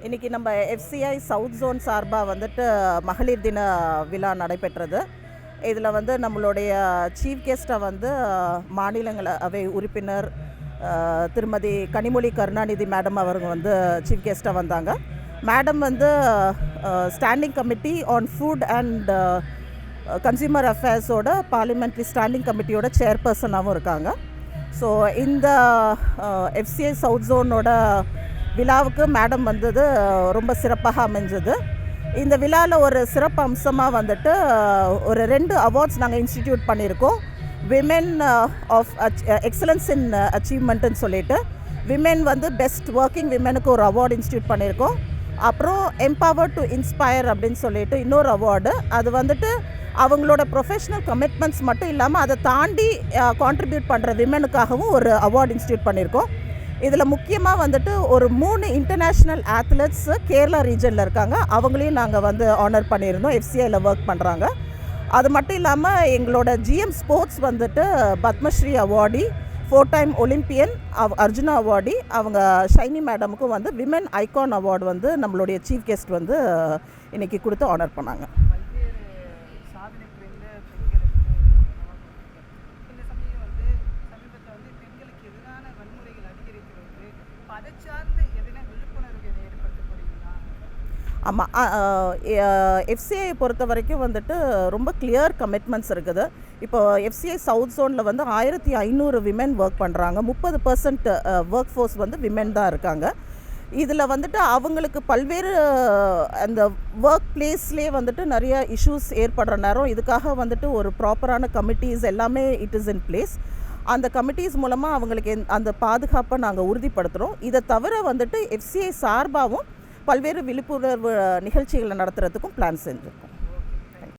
இன்றைக்கி நம்ம FCI south zone சார்பாக வந்துட்டு மகளிர் தின விழா நடைபெற்றது. இதில் வந்து நம்மளுடைய சீஃப் கெஸ்ட்டாக வந்து மாநிலங்களவை உறுப்பினர் திருமதி கனிமொழி கருணாநிதி மேடம் அவங்க வந்து சீஃப் கெஸ்ட்டாக வந்தாங்க. மேடம் வந்து standing committee on food and consumer அஃபேர்ஸோட பார்லிமெண்ட்ரி ஸ்டாண்டிங் கமிட்டியோட சேர்பர்சனாகவும் இருக்காங்க. ஸோ இந்த எஃப்சிஐ சவுத் ஜோனோட விழாவுக்கு மேடம் வந்தது ரொம்ப சிறப்பாக அமைஞ்சது. இந்த விழாவில் ஒரு சிறப்பு அம்சமாக வந்துட்டு ஒரு 2 அவார்ட்ஸ் நாங்கள் இன்ஸ்டிடியூட் பண்ணியிருக்கோம். விமென் ஆஃப் எக்ஸலன்ஸ் இன் அச்சீவ்மெண்ட்டுன்னு சொல்லிட்டு விமென் வந்து பெஸ்ட் ஒர்க்கிங் விமெனுக்கு ஒரு அவார்டு இன்ஸ்டிடியூட் பண்ணியிருக்கோம். அப்புறம் எம்பவர் டு இன்ஸ்பயர் அப்படின்னு சொல்லிட்டு இன்னொரு அவார்டு. அது வந்துட்டு அவங்களோட ப்ரொஃபஷ்னல் கமிட்மெண்ட்ஸ் மட்டும் இல்லாமல் அதை தாண்டி கான்ட்ரிபியூட் பண்ணுற விமெனுக்காகவும் ஒரு அவார்டு இன்ஸ்டிடியூட் பண்ணியிருக்கோம். இதில் முக்கியமாக வந்துட்டு ஒரு 3 இன்டர்நேஷ்னல் அத்லெட்ஸ் கேரளா ரீஜனில் இருக்காங்க. அவங்களையும் நாங்கள் வந்து ஆனர் பண்ணியிருந்தோம். எஃப்சிஐயில் ஒர்க் பண்ணுறாங்க. அது மட்டும் இல்லாமல் எங்களோட ஜிஎம் ஸ்போர்ட்ஸ் வந்துட்டு Padmashri awardee 4 time Olympian Arjuna awardee அவங்க ஷைனி மேடமுக்கும் வந்து விமென் ஐகான் அவார்டு வந்து நம்மளுடைய சீஃப் கெஸ்ட் வந்து இன்றைக்கி கொடுத்து ஆனர் பண்ணாங்க. ஆமாம், எஃப்சிஐ பொறுத்த வரைக்கும் வந்துட்டு ரொம்ப கிளியர் கமிட்மெண்ட்ஸ் இருக்குது. இப்போ எஃப்சிஐ சவுத் ஜோனில் வந்து 1500 விமென் ஒர்க் பண்ணுறாங்க. 30% ஒர்க் ஃபோர்ஸ் வந்து விமென் தான் இருக்காங்க. இதில் வந்துட்டு அவங்களுக்கு பல்வேறு அந்த ஒர்க் பிளேஸ்லேயே வந்துட்டு நிறைய இஷ்யூஸ் ஏற்படுற நேரம் இதுக்காக வந்துட்டு ஒரு ப்ராப்பரான கமிட்டிஸ் எல்லாமே இட் இஸ் இன் பிளேஸ். அந்த கமிட்டிஸ் மூலமாக அவங்களுக்கு அந்த பாதுகாப்பை நாங்கள் உறுதிப்படுத்துகிறோம். இதை தவிர வந்துட்டு எஃப்சிஐ சார்பாகவும் பல்வேறு விழிப்புணர்வு நிகழ்ச்சிகளை நடத்துகிறதுக்கும் பிளான் செஞ்சுருக்கோம்.